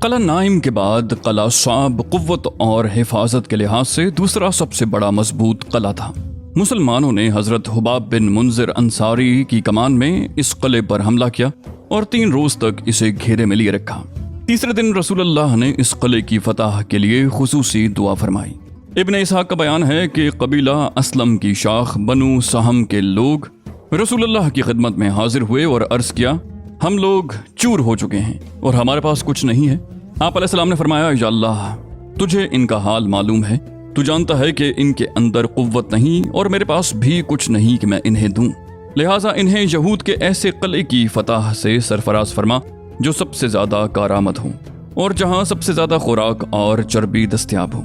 قلعہ نائم کے بعد قلعہ صعب قوت اور حفاظت کے لحاظ سے دوسرا سب سے بڑا مضبوط قلعہ تھا۔ مسلمانوں نے حضرت حباب بن منذر انصاری کی کمان میں اس قلعے پر حملہ کیا اور 3 روز تک اسے گھیرے میں لیے رکھا۔ تیسرے دن رسول اللہ نے اس قلعے کی فتح کے لیے خصوصی دعا فرمائی۔ ابن اسحاق کا بیان ہے کہ قبیلہ اسلم کی شاخ بنو سہم کے لوگ رسول اللہ کی خدمت میں حاضر ہوئے اور عرض کیا، ہم لوگ چور ہو چکے ہیں اور ہمارے پاس کچھ نہیں ہے۔ آپ علیہ السلام نے فرمایا، یا اللہ، تجھے ان کا حال معلوم ہے، تو جانتا ہے کہ ان کے اندر قوت نہیں اور میرے پاس بھی کچھ نہیں کہ میں انہیں دوں، لہٰذا انہیں یہود کے ایسے قلعے کی فتح سے سرفراز فرما جو سب سے زیادہ کارآمد ہوں اور جہاں سب سے زیادہ خوراک اور چربی دستیاب ہو۔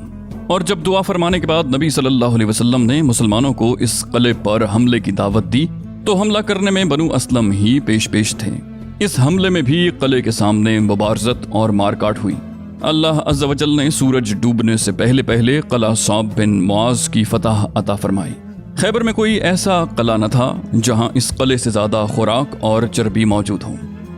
اور جب دعا فرمانے کے بعد نبی صلی اللہ علیہ وسلم نے مسلمانوں کو اس قلعے پر حملے کی دعوت دی تو حملہ کرنے میں بنو اسلم ہی پیش تھے۔ اس حملے میں بھی قلعے کے سامنے مبارزت اور مار کاٹ ہوئی۔ اللہ عز و جل نے سورج ڈوبنے سے پہلے قلعہ صعب بن معاذ کی فتح عطا فرمائی۔ خیبر میں کوئی ایسا قلعہ نہ تھا جہاں اس قلعے سے زیادہ خوراک اور چربی موجود ہوں۔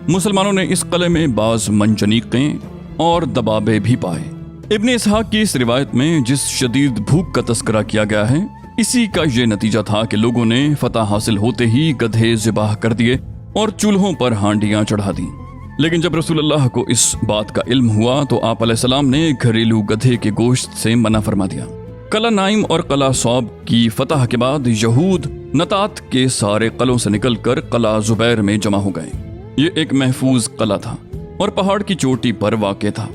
مسلمانوں نے اس قلعے میں بعض منجنیقیں اور دبابے بھی پائے۔ ابن اسحاق کی اس روایت میں جس شدید بھوک کا تذکرہ کیا گیا ہے، اسی کا یہ نتیجہ تھا کہ لوگوں نے فتح حاصل ہوتے ہی گدھے ذبح کر دیے اور چولہوں پر ہانڈیاں چڑھا دیں۔ لیکن جب رسول اللہ کو اس بات کا علم ہوا تو آپ علیہ السلام نے گھریلو گدھے کے گوشت سے منع فرما دیا۔ قلعہ نائم اور قلعہ صعب کی فتح کے بعد یہود نطات کے سارے قلعوں سے نکل کر قلعہ زبیر میں جمع ہو گئے۔ یہ ایک محفوظ قلعہ تھا اور پہاڑ کی چوٹی پر واقع تھا۔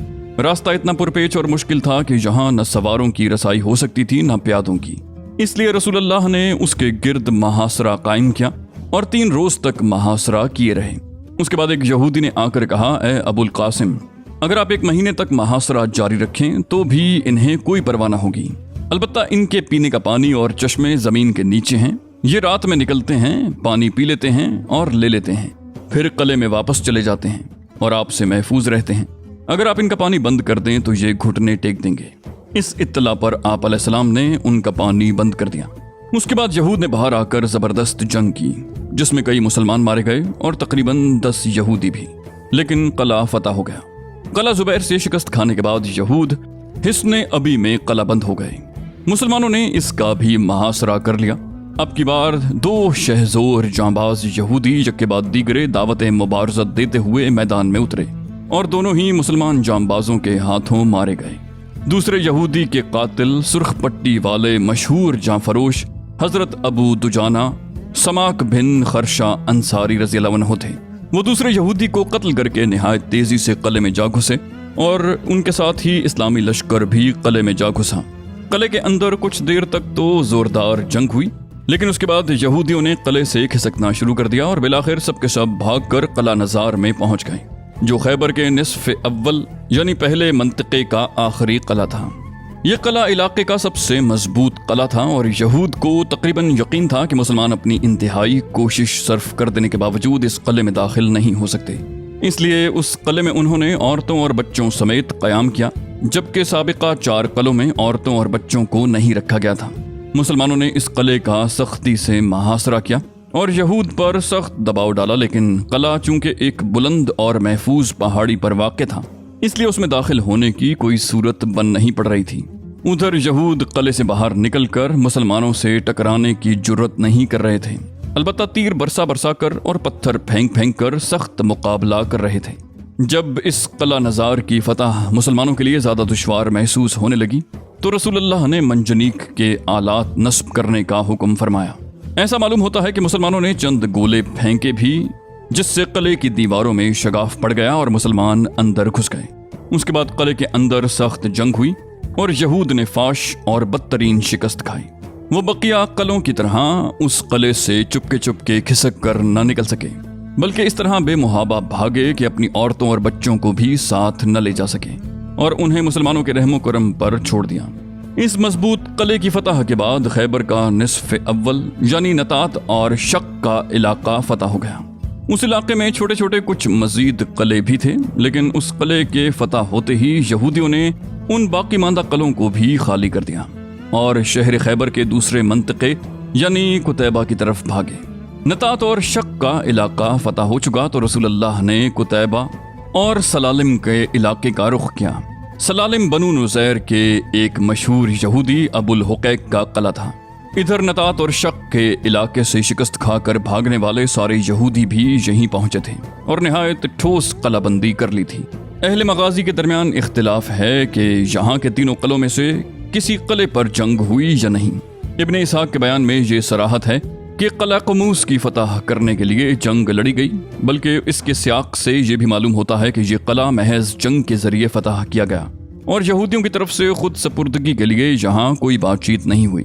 راستہ اتنا پرپیچ اور مشکل تھا کہ یہاں نہ سواروں کی رسائی ہو سکتی تھی نہ پیادوں کی، اس لیے رسول اللہ نے اس کے گرد محاصرہ قائم کیا اور 3 روز تک محاصرہ کیے رہے۔ اس کے بعد ایک یہودی نے آ کر کہا، اے ابو القاسم، اگر آپ 1 مہینے تک محاصرہ جاری رکھیں تو بھی انہیں کوئی پرواہ نہ ہوگی، البتہ ان کے پینے کا پانی اور چشمے زمین کے نیچے ہیں، یہ رات میں نکلتے ہیں، پانی پی لیتے ہیں اور لے لیتے ہیں، پھر قلعے میں واپس چلے جاتے ہیں اور آپ سے محفوظ رہتے ہیں۔ اگر آپ ان کا پانی بند کر دیں تو یہ گھٹنے ٹیک دیں گے۔ اس اطلاع پر آپ علیہ السلام نے ان کا پانی بند کر دیا۔ اس کے بعد یہود نے باہر آ کر زبردست جنگ کی، جس میں کئی مسلمان مارے گئے اور تقریباً 10 یہودی بھی، لیکن قلعہ فتح ہو گیا۔ قلعہ زبیر سے شکست کھانے کے بعد یہود حصن ابی میں قلعہ بند ہو گئے۔ مسلمانوں نے اس کا بھی محاصرہ کر لیا۔ اب کی بار 2 شہزور جانباز یہودی یک کے بعد دیگرے دعوت مبارزت دیتے ہوئے میدان میں اترے اور دونوں ہی مسلمان جانبازوں کے ہاتھوں مارے گئے۔ دوسرے یہودی کے قاتل سرخ پٹی والے مشہور جاں فروش حضرت ابو دجانہ سماک بن خرشہ انصاری رضی اللہ عنہ تھے۔ وہ دوسرے یہودی کو قتل کر کے نہایت تیزی سے قلعے میں جا گھسے اور ان کے ساتھ ہی اسلامی لشکر بھی قلعے میں جا گھسا۔ قلعے کے اندر کچھ دیر تک تو زوردار جنگ ہوئی، لیکن اس کے بعد یہودیوں نے قلعے سے کھسکنا شروع کر دیا اور بالآخر سب کے سب بھاگ کر قلعہ نزار میں پہنچ گئے، جو خیبر کے نصف اول یعنی پہلے منطقے کا آخری قلعہ تھا۔ یہ قلعہ علاقے کا سب سے مضبوط قلعہ تھا اور یہود کو تقریباً یقین تھا کہ مسلمان اپنی انتہائی کوشش صرف کر دینے کے باوجود اس قلعے میں داخل نہیں ہو سکتے، اس لیے اس قلعے میں انہوں نے عورتوں اور بچوں سمیت قیام کیا، جبکہ سابقہ 4 قلعوں میں عورتوں اور بچوں کو نہیں رکھا گیا تھا۔ مسلمانوں نے اس قلعے کا سختی سے محاصرہ کیا اور یہود پر سخت دباؤ ڈالا، لیکن قلعہ چونکہ ایک بلند اور محفوظ پہاڑی پر واقع تھا، اس لیے اس میں داخل ہونے کی کوئی صورت بن نہیں پڑ رہی تھی۔ ادھر یہود قلعے سے باہر نکل کر مسلمانوں سے ٹکرانے کی جرت نہیں کر رہے تھے، البتہ تیر برسا کر اور پتھر پھینک کر سخت مقابلہ کر رہے تھے۔ جب اس قلعہ نزار کی فتح مسلمانوں کے لیے زیادہ دشوار محسوس ہونے لگی تو رسول اللہ نے منجنیق کے آلات نصب کرنے کا حکم فرمایا۔ ایسا معلوم ہوتا ہے کہ مسلمانوں نے چند گولے پھینکے بھی، جس سے قلعے کی دیواروں میں شگاف پڑ گیا اور مسلمان اندر گھس گئے۔ اس کے بعد قلعے کے اندر سخت جنگ ہوئی اور یہود نے فاش اور بدترین شکست کھائی۔ وہ بقیہ قلعوں کی طرح اس قلعے سے چپ کے کھسک کر نہ نکل سکے، بلکہ اس طرح بے محابہ بھاگے کہ اپنی عورتوں اور بچوں کو بھی ساتھ نہ لے جا سکے اور انہیں مسلمانوں کے رحم و کرم پر چھوڑ دیا۔ اس مضبوط قلعے کی فتح کے بعد خیبر کا نصف اول یعنی نطات اور شق کا علاقہ فتح ہو گیا۔ اس علاقے میں چھوٹے چھوٹے کچھ مزید قلعے بھی تھے، لیکن اس قلعے کے فتح ہوتے ہی یہودیوں نے ان باقی ماندہ قلعوں کو بھی خالی کر دیا اور شہر خیبر کے دوسرے منطقے یعنی قتیبہ کی طرف بھاگے۔ نطات اور شق کا علاقہ فتح ہو چکا تو رسول اللہ نے قتیبہ اور سلالم کے علاقے کا رخ کیا۔ سلالم بنو نزیر کے ایک مشہور یہودی ابو الحقیق کا قلعہ تھا۔ ادھر نطات اور شق کے علاقے سے شکست کھا کر بھاگنے والے سارے یہودی بھی یہیں پہنچے تھے اور نہایت ٹھوس قلعہ بندی کر لی تھی۔ اہل مغازی کے درمیان اختلاف ہے کہ یہاں کے تینوں قلعوں میں سے کسی قلعے پر جنگ ہوئی یا نہیں۔ ابن اسحاق کے بیان میں یہ صراحت ہے کہ قلعہ قموس کی فتح کرنے کے لیے جنگ لڑی گئی، بلکہ اس کے سیاق سے یہ بھی معلوم ہوتا ہے کہ یہ قلعہ محض جنگ کے ذریعے فتح کیا گیا اور یہودیوں کی طرف سے خود سپردگی کے لیے یہاں کوئی بات چیت نہیں ہوئی۔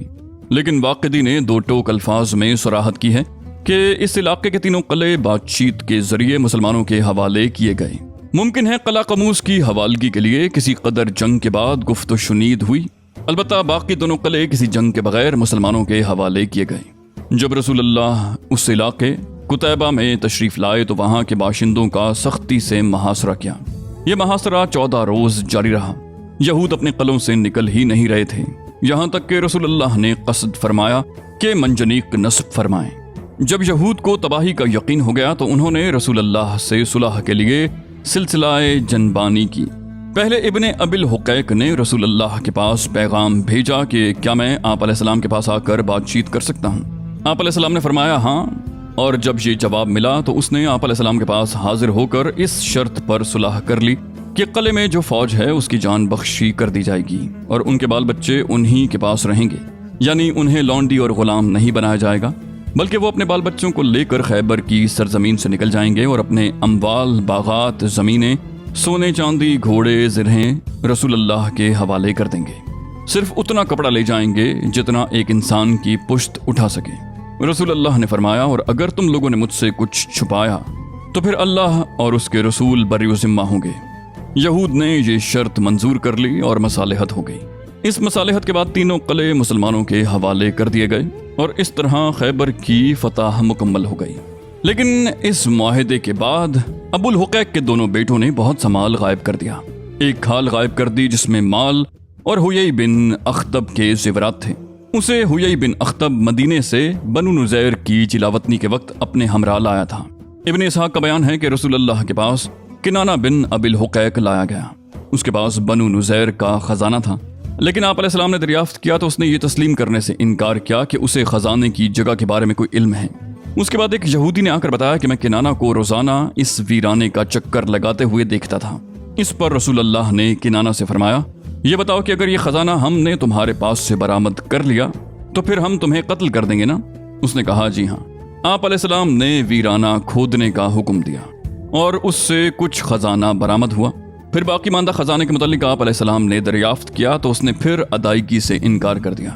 لیکن واقدی نے دو ٹوک الفاظ میں صراحت کی ہے کہ اس علاقے کے تینوں قلعے بات چیت کے ذریعے مسلمانوں کے حوالے کیے گئے۔ ممکن ہے قلعہ قموس کی حوالگی کے لیے کسی قدر جنگ کے بعد گفت و شنید ہوئی، البتہ باقی دونوں قلعے کسی جنگ کے بغیر مسلمانوں کے حوالے کیے گئے۔ جب رسول اللہ اس علاقے قتیبہ میں تشریف لائے تو وہاں کے باشندوں کا سختی سے محاصرہ کیا۔ یہ محاصرہ 14 روز جاری رہا۔ یہود اپنے قلعوں سے نکل ہی نہیں رہے تھے، یہاں تک کہ رسول اللہ نے قصد فرمایا کہ منجنیق نصب فرمائیں۔ جب یہود کو تباہی کا یقین ہو گیا تو انہوں نے رسول اللہ سے صلح کے لیے سلسلہ جنبانی کی۔ پہلے ابن ابی الحقیق نے رسول اللہ کے پاس پیغام بھیجا کہ کیا میں آپ علیہ السلام کے پاس آ کر بات چیت کر سکتا ہوں؟ آپ علیہ السلام نے فرمایا ہاں، اور جب یہ جواب ملا تو اس نے آپ علیہ السلام کے پاس حاضر ہو کر اس شرط پر صلح کر لی کہ قلعے میں جو فوج ہے اس کی جان بخشی کر دی جائے گی اور ان کے بال بچے انہی کے پاس رہیں گے، یعنی انہیں لونڈی اور غلام نہیں بنایا جائے گا، بلکہ وہ اپنے بال بچوں کو لے کر خیبر کی سرزمین سے نکل جائیں گے اور اپنے اموال، باغات، زمینیں، سونے چاندی، گھوڑے، زرہیں رسول اللہ کے حوالے کر دیں گے۔ صرف اتنا کپڑا لے جائیں گے جتنا ایک انسان کی پشت اٹھا سکے۔ رسول اللہ نے فرمایا اور اگر تم لوگوں نے مجھ سے کچھ چھپایا تو پھر اللہ اور اس کے رسول بری ذمہ ہوں گے۔ یہود نے یہ شرط منظور کر لی اور مصالحت ہو گئی۔ اس مصالحت کے بعد تینوں قلعے مسلمانوں کے حوالے کر دیے گئے اور اس طرح خیبر کی فتح مکمل ہو گئی۔ لیکن اس معاہدے کے بعد ابو الحقیق کے دونوں بیٹوں نے بہت سا مال غائب کر دیا۔ ایک کھال غائب کر دی جس میں مال اور حیی بن اخطب کے زیورات تھے۔ اسے حیی بن اخطب مدینے سے بنو نزیر کی جلاوطنی کے وقت اپنے ہمراہ لایا تھا۔ ابن اسحاق کا بیان ہے کہ رسول اللہ کے پاس کنانہ بن ابی الحقیق لایا گیا۔ اس کے پاس بنو نزیر کا خزانہ تھا، لیکن آپ علیہ السلام نے دریافت کیا تو اس نے یہ تسلیم کرنے سے انکار کیا کہ اسے خزانے کی جگہ کے بارے میں کوئی علم ہے۔ اس کے بعد ایک یہودی نے آ کر بتایا کہ میں کنانہ کو روزانہ اس ویرانے کا چکر لگاتے ہوئے دیکھتا تھا۔ اس پر رسول اللہ نے کنانہ سے فرمایا یہ بتاؤ کہ اگر یہ خزانہ ہم نے تمہارے پاس سے برآمد کر لیا تو پھر ہم تمہیں قتل کر دیں گے نا؟ اس نے کہا جی ہاں۔ آپ علیہ السلام نے ویرانہ کھودنے کا حکم دیا اور اس سے کچھ خزانہ برآمد ہوا۔ پھر باقی ماندہ خزانے کے متعلق آپ علیہ السلام نے دریافت کیا تو اس نے پھر ادائیگی سے انکار کر دیا۔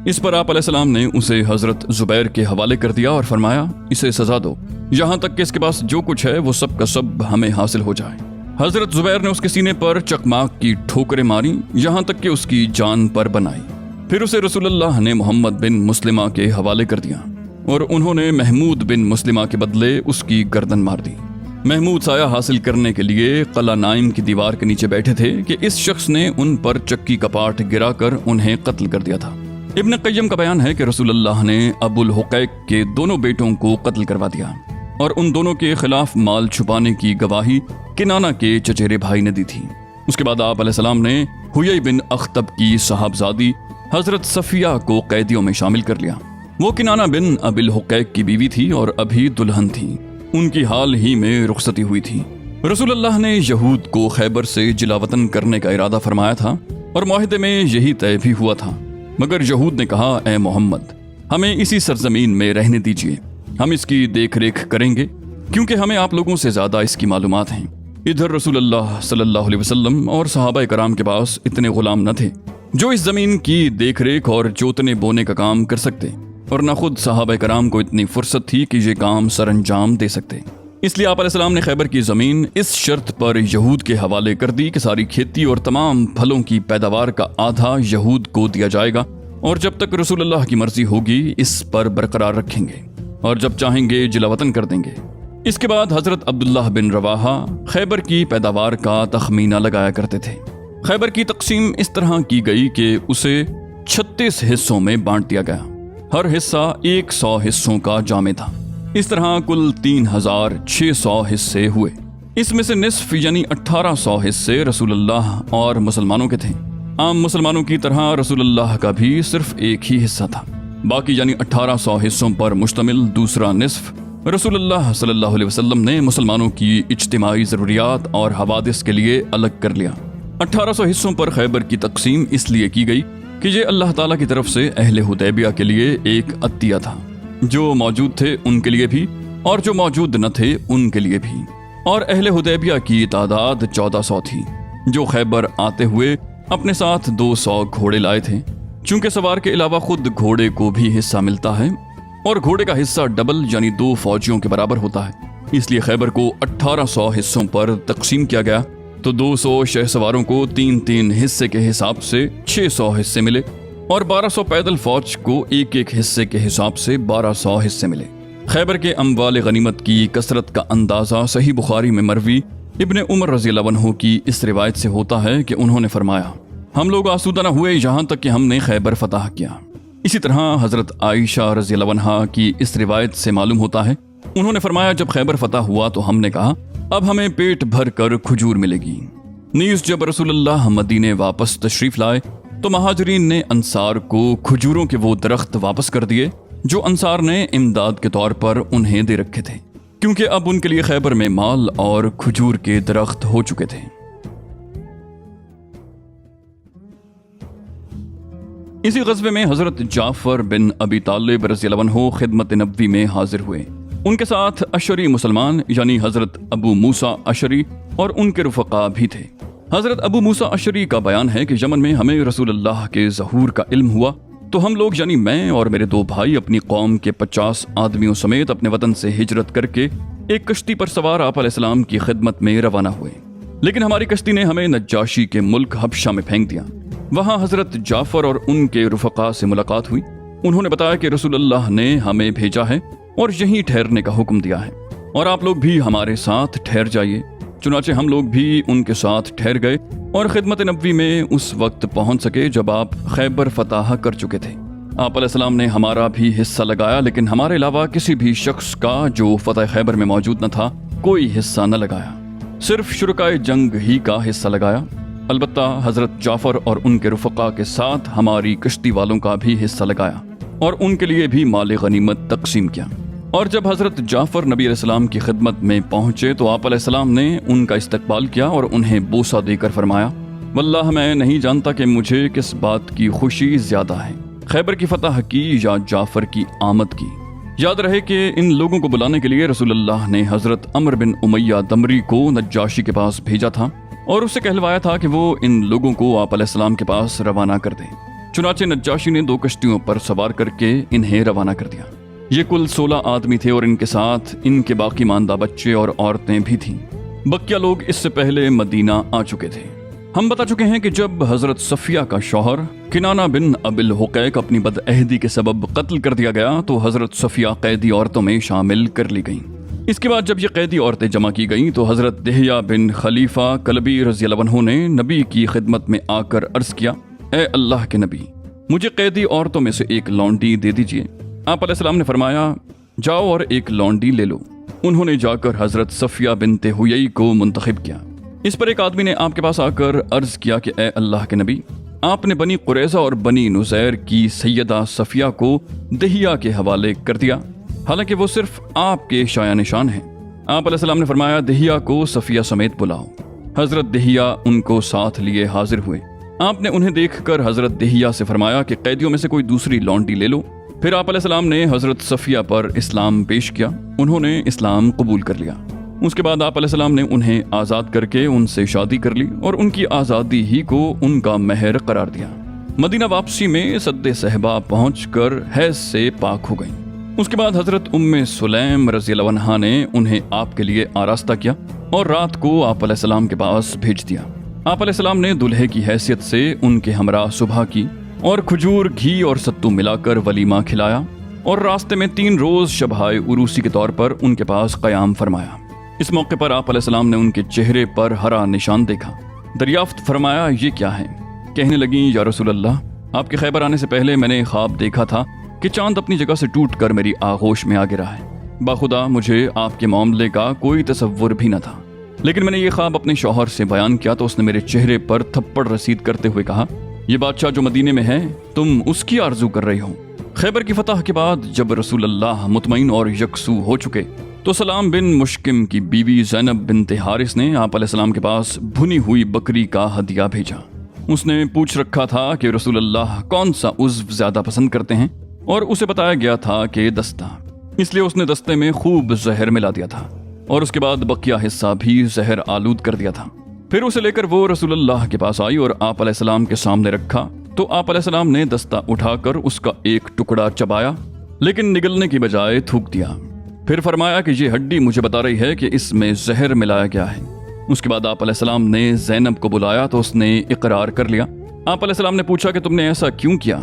اس پر آپ علیہ السلام نے اسے حضرت زبیر کے حوالے کر دیا اور فرمایا اسے سزا دو یہاں تک کہ اس کے پاس جو کچھ ہے وہ سب کا سب ہمیں حاصل ہو جائے۔ حضرت زبیر نے اس کے سینے پر چکماک کی ٹھوکریں ماری یہاں تک کہ اس کی جان پر بنائی۔ پھر اسے رسول اللہ نے محمد بن مسلمہ کے حوالے کر دیا اور انہوں نے محمود بن مسلمہ کے بدلے اس کی گردن مار دی۔ محمود سایہ حاصل کرنے کے لیے قلعہ نائم کی دیوار کے نیچے بیٹھے تھے کہ اس شخص نے ان پر چکی کا پاٹ گرا کر انہیں قتل کر دیا تھا۔ ابن قیم کا بیان ہے کہ رسول اللہ نے ابو الحقیق کے دونوں بیٹوں کو قتل کروا دیا اور ان دونوں کے خلاف مال چھپانے کی گواہی کنانہ کے چچیرے بھائی نے دی تھی۔ اس کے بعد آپ علیہ السلام نے حیی بن اخطب کی صاحبزادی حضرت صفیہ کو قیدیوں میں شامل کر لیا۔ وہ کنانہ بن ابی الحقیق کی بیوی تھی اور ابھی دلہن تھی۔ ان کی حال ہی میں رخصتی ہوئی تھی۔ رسول اللہ نے یہود کو خیبر سے جلاوطن کرنے کا ارادہ فرمایا تھا اور معاہدے میں یہی طے بھی ہوا تھا، مگر یہود نے کہا اے محمد ہمیں اسی سرزمین میں رہنے دیجیے، ہم اس کی دیکھ ریکھ کریں گے کیونکہ ہمیں آپ لوگوں سے زیادہ اس کی معلومات ہیں۔ ادھر رسول اللہ صلی اللہ علیہ وسلم اور صحابہ کرام کے پاس اتنے غلام نہ تھے جو اس زمین کی دیکھ ریکھ اور جوتنے بونے کا کام کر سکتے، اور نہ خود صحابہ کرام کو اتنی فرصت تھی کہ یہ کام سر انجام دے سکتے۔ اس لیے آپ علیہ السلام نے خیبر کی زمین اس شرط پر یہود کے حوالے کر دی کہ ساری کھیتی اور تمام پھلوں کی پیداوار کا آدھا یہود کو دیا جائے گا، اور جب تک رسول اللہ کی مرضی ہوگی اس پر برقرار رکھیں گے، اور جب چاہیں گے جلاوطن کر دیں گے۔ اس کے بعد حضرت عبداللہ بن رواحہ خیبر کی پیداوار کا تخمینہ لگایا کرتے تھے۔ خیبر کی تقسیم اس طرح کی گئی کہ اسے 36 حصوں میں بانٹ دیا گیا، ہر حصہ 100 حصوں کا جامع تھا۔ اس طرح کل 3600 حصے ہوئے۔ اس میں سے نصف یعنی 1800 حصے رسول اللہ اور مسلمانوں کے تھے۔ عام مسلمانوں کی طرح رسول اللہ کا بھی صرف ایک ہی حصہ تھا۔ باقی یعنی 1800 حصوں پر مشتمل دوسرا نصف رسول اللہ صلی اللہ علیہ وسلم نے مسلمانوں کی اجتماعی ضروریات اور حوادث کے لیے الگ کر لیا۔ 1800 حصوں پر خیبر کی تقسیم اس لیے کی گئی کہ یہ اللہ تعالیٰ کی طرف سے اہل حدیبیہ کے لیے ایک عطیہ تھا، جو موجود تھے ان کے لیے بھی اور جو موجود نہ تھے ان کے لیے بھی۔ اور اہل حدیبیہ کی تعداد 1400 تھی، جو خیبر آتے ہوئے اپنے ساتھ 200 گھوڑے لائے تھے۔ چونکہ سوار کے علاوہ خود گھوڑے کو بھی حصہ ملتا ہے اور گھوڑے کا حصہ ڈبل یعنی 2 فوجیوں کے برابر ہوتا ہے، اس لیے خیبر کو 1800 حصوں پر تقسیم کیا گیا تو 200 شہ سواروں کو 3 حصے کے حساب سے 600 حصے ملے اور 1200 پیدل فوج کو ایک حصے کے حساب سے 1200 حصے ملے۔ خیبر کے اموال غنیمت کی کثرت کا اندازہ صحیح بخاری میں مروی ابن عمر رضی اللہ عنہ کی اس روایت سے ہوتا ہے کہ انہوں نے فرمایا، ہم لوگ آسودہ نہ ہوئے یہاں تک کہ ہم نے خیبر فتح کیا۔ اسی طرح حضرت عائشہ رضی اللہ عنہا کی اس روایت سے معلوم ہوتا ہے، انہوں نے فرمایا جب خیبر فتح ہوا تو ہم نے کہا اب ہمیں پیٹ بھر کر کھجور ملے گی۔ نیز جب رسول اللہ مدینے واپس تشریف لائے تو مہاجرین نے انصار کو کھجوروں کے وہ درخت واپس کر دیے جو انصار نے امداد کے طور پر انہیں دے رکھے تھے، کیونکہ اب ان کے لیے خیبر میں مال اور کھجور کے درخت ہو چکے تھے۔ اسی غزوے میں حضرت جعفر بن ابی طالب رضی اللہ عنہ خدمت نبوی میں حاضر ہوئے۔ ان کے ساتھ اشری مسلمان یعنی حضرت ابو موسیٰ اشری اور ان کے رفقا بھی تھے۔ حضرت ابو موسیٰ اشری کا بیان ہے کہ یمن میں ہمیں رسول اللہ کے ظہور کا علم ہوا تو ہم لوگ یعنی میں اور میرے 2 بھائی اپنی قوم کے 50 آدمیوں سمیت اپنے وطن سے ہجرت کر کے ایک کشتی پر سوار آپ علیہ السلام کی خدمت میں روانہ ہوئے، لیکن ہماری کشتی نے ہمیں نجاشی کے ملک حبشہ میں پھینک دیا۔ وہاں حضرت جعفر اور ان کے رفقا سے ملاقات ہوئی۔ انہوں نے بتایا کہ رسول اللہ نے ہمیں بھیجا ہے اور یہیں ٹھہرنے کا حکم دیا ہے اور آپ لوگ بھی ہمارے ساتھ ٹھہر جائیے۔ چنانچہ ہم لوگ بھی ان کے ساتھ ٹھہر گئے اور خدمت نبوی میں اس وقت پہنچ سکے جب آپ خیبر فتح کر چکے تھے۔ آپ علیہ السلام نے ہمارا بھی حصہ لگایا، لیکن ہمارے علاوہ کسی بھی شخص کا جو فتح خیبر میں موجود نہ تھا کوئی حصہ نہ لگایا، صرف شرکائے جنگ ہی کا حصہ لگایا۔ البتہ حضرت جعفر اور ان کے رفقا کے ساتھ ہماری کشتی والوں کا بھی حصہ لگایا اور ان کے لیے بھی مال غنیمت تقسیم کیا۔ اور جب حضرت جعفر نبی علیہ السلام کی خدمت میں پہنچے تو آپ علیہ السلام نے ان کا استقبال کیا اور انہیں بوسہ دے کر فرمایا، واللہ میں نہیں جانتا کہ مجھے کس بات کی خوشی زیادہ ہے، خیبر کی فتح کی یا جعفر کی آمد کی۔ یاد رہے کہ ان لوگوں کو بلانے کے لیے رسول اللہ نے حضرت عمر بن امیہ دمری کو نجاشی کے پاس بھیجا تھا اور اس سے کہلوایا تھا کہ وہ ان لوگوں کو آپ علیہ السلام کے پاس روانہ کر دیں۔ چنانچہ نجاشی نے 2 کشتیوں پر سوار کر کے انہیں روانہ کر دیا۔ یہ کل 16 آدمی تھے اور ان کے ساتھ ان کے باقی ماندہ بچے اور عورتیں بھی تھیں۔ بقیہ لوگ اس سے پہلے مدینہ آ چکے تھے۔ ہم بتا چکے ہیں کہ جب حضرت صفیہ کا شوہر کنانہ بن ابی الحقیق اپنی بدعہدی کے سبب قتل کر دیا گیا تو حضرت صفیہ قیدی عورتوں میں شامل کر لی گئیں۔ اس کے بعد جب یہ قیدی عورتیں جمع کی گئیں تو حضرت دہیہ بن خلیفہ کلبی رضی اللہ عنہ نے نبی کی خدمت میں آ کر عرض کیا، اے اللہ کے نبی، مجھے قیدی عورتوں میں سے ایک لونڈی دے دیجیے۔ آپ علیہ السلام نے فرمایا، جاؤ اور ایک لونڈی لے لو۔ انہوں نے جا کر حضرت صفیہ بنت حیی کو منتخب کیا۔ اس پر ایک آدمی نے آپ کے پاس آ کر عرض کیا کہ اے اللہ کے نبی، آپ نے بنی قریظہ اور بنی نزیر کی سیدہ صفیہ کو دہیہ کے حوالے کر دیا، حالانکہ وہ صرف آپ کے شایع نشان ہیں۔ آپ علیہ السلام نے فرمایا، دہیہ کو صفیہ سمیت بلاؤ۔ حضرت دہیہ ان کو ساتھ لیے حاضر ہوئے۔ آپ نے انہیں دیکھ کر حضرت دہیہ سے فرمایا کہ قیدیوں میں سے کوئی دوسری لونڈی لے لو۔ پھر آپ علیہ السلام نے حضرت صفیہ پر اسلام پیش کیا، انہوں نے اسلام قبول کر لیا۔ اس کے بعد آپ علیہ السلام نے انہیں آزاد کر کے ان سے شادی کر لی اور ان کی آزادی ہی کو ان کا مہر قرار دیا۔ مدینہ واپسی میں سد صحبہ پہنچ کر حیض سے پاک ہو گئیں۔ اس کے بعد حضرت ام سلیم رضی اللہ عنہا نے انہیں آپ کے لیے آراستہ کیا اور رات کو آپ علیہ السلام کے پاس بھیج دیا۔ آپ علیہ السلام نے دلہے کی حیثیت سے ان کے ہمراہ صبح کی اور کھجور، گھی اور ستو ملا کر ولیمہ کھلایا اور راستے میں 3 روز شبہائے عروسی کے طور پر ان کے پاس قیام فرمایا۔ اس موقع پر آپ علیہ السلام نے ان کے چہرے پر ہرا نشان دیکھا۔ دریافت فرمایا، یہ کیا ہے؟ کہنے لگیں، یا رسول اللہ، آپ کے خیبر آنے سے پہلے میں نے خواب دیکھا تھا کہ چاند اپنی جگہ سے ٹوٹ کر میری آغوش میں آ گرا ہے۔ باخدا مجھے آپ کے معاملے کا کوئی تصور بھی نہ تھا۔ لیکن میں نے یہ خواب اپنے شوہر سے بیان کیا تو اس نے میرے چہرے پر تھپڑ رسید کرتے ہوئے کہا، یہ بادشاہ جو مدینے میں ہے تم اس کی آرزو کر رہی ہو۔ خیبر کی فتح کے بعد جب رسول اللہ مطمئن اور یکسو ہو چکے تو سلام بن مشکم کی بیوی زینب بنت حارث نے آپ علیہ السلام کے پاس بھنی ہوئی بکری کا ہدیہ بھیجا۔ اس نے پوچھ رکھا تھا کہ رسول اللہ کون سا عضو زیادہ پسند کرتے ہیں، اور اسے بتایا گیا تھا کہ دستہ، اس لیے اس نے دستے میں خوب زہر ملا دیا تھا اور اس کے بعد بقیہ حصہ بھی زہر آلود کر دیا تھا۔ پھر اسے لے کر وہ رسول اللہ کے پاس آئی اور آپ علیہ السلام کے سامنے رکھا تو آپ علیہ السلام نے دستہ اٹھا کر اس کا ایک ٹکڑا چبایا، لیکن نگلنے کی بجائے تھوک دیا۔ پھر فرمایا کہ یہ ہڈی مجھے بتا رہی ہے کہ اس میں زہر ملایا گیا ہے۔ اس کے بعد آپ علیہ السلام نے زینب کو بلایا تو اس نے اقرار کر لیا۔ آپ علیہ السلام نے پوچھا کہ تم نے ایسا کیوں کیا؟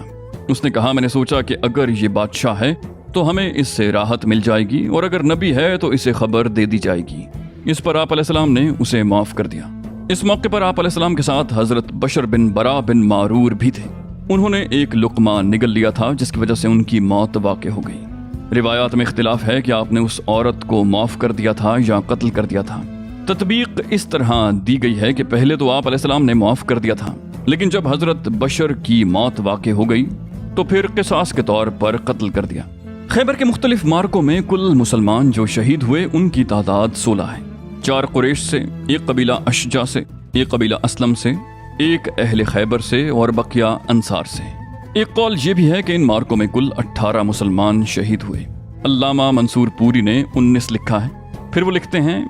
اس نے کہا، میں نے سوچا کہ اگر یہ بادشاہ ہے تو ہمیں اس سے راحت مل جائے گی، اور اگر نبی ہے تو اسے خبر دے دی جائے گی۔ اس پر آپ علیہ السلام نے اسے معاف کر دیا۔ اس موقع پر آپ علیہ السلام کے ساتھ حضرت بشر بن برا بن معرور بھی تھے۔ انہوں نے ایک لقمہ نگل لیا تھا جس کی وجہ سے ان کی موت واقع ہو گئی۔ روایات میں اختلاف ہے کہ آپ نے اس عورت کو معاف کر دیا تھا یا قتل کر دیا تھا۔ تطبیق اس طرح دی گئی ہے کہ پہلے تو آپ علیہ السلام نے معاف کر دیا تھا، لیکن جب حضرت بشر کی موت واقع ہو گئی تو پھر قصاص کے طور پر قتل کر دیا۔ خیبر کے مختلف مارکوں میں کل مسلمان جو شہید ہوئے ان کی تعداد 16 ہے۔ 4 قریش سے، 1 قبیلہ اشجع سے، 1 قبیلہ اسلم سے، 1 اہل خیبر سے اور بقیہ انصار سے۔ ایک قول یہ بھی ہے کہ ان مارکوں میں کل 18 مسلمان شہید ہوئے۔ علامہ منصور پوری نے 19 لکھا ہے۔ پھر وہ لکھتے ہیں،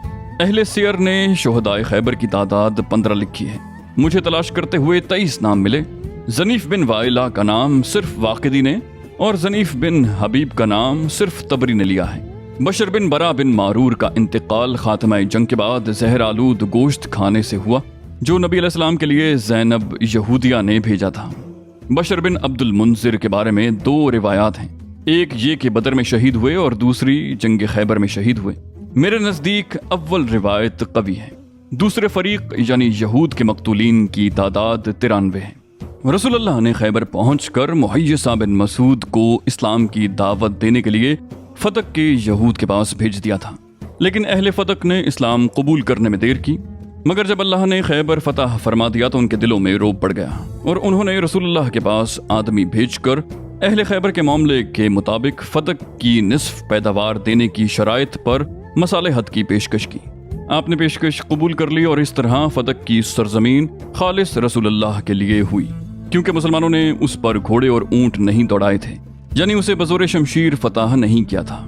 اہل سیر نے شہدائے خیبر کی تعداد 15 لکھی ہے۔ مجھے تلاش کرتے ہوئے 23 نام ملے۔ زنیف بن وائلہ کا نام صرف واقدی نے اور زنیف بن حبیب کا نام صرف طبری نے لیا ہے۔ بشر بن برا بن معرور کا انتقال خاتمہ جنگ کے بعد زہر آلود گوشت کھانے سے ہوا جو نبی علیہ السلام کے لیے زینب یہودیہ نے بھیجا تھا۔ بشر بن عبد المنذر کے بارے میں 2 روایات ہیں، ایک یہ کہ بدر میں شہید ہوئے اور دوسری جنگ خیبر میں شہید ہوئے۔ میرے نزدیک اول روایت قوی ہے۔ دوسرے فریق یعنی یہود کے مقتولین کی تعداد 93 ہے۔ رسول اللہ نے خیبر پہنچ کر محیصہ بن مسعود کو اسلام کی دعوت دینے کے لیے فتق کے یہود کے پاس بھیج دیا تھا، لیکن اہل فتق نے اسلام قبول کرنے میں دیر کی۔ مگر جب اللہ نے خیبر فتح فرما دیا تو ان کے دلوں میں روب پڑ گیا اور انہوں نے رسول اللہ کے پاس آدمی بھیج کر اہل خیبر کے معاملے کے مطابق فتق کی نصف پیداوار دینے کی شرائط پر مصالحت کی پیشکش کی۔ آپ نے پیشکش قبول کر لی اور اس طرح فتق کی سرزمین خالص رسول اللہ کے لیے ہوئی، کیونکہ مسلمانوں نے اس پر گھوڑے اور اونٹ نہیں دوڑائے تھے، یعنی اسے بزور شمشیر فتح نہیں کیا تھا۔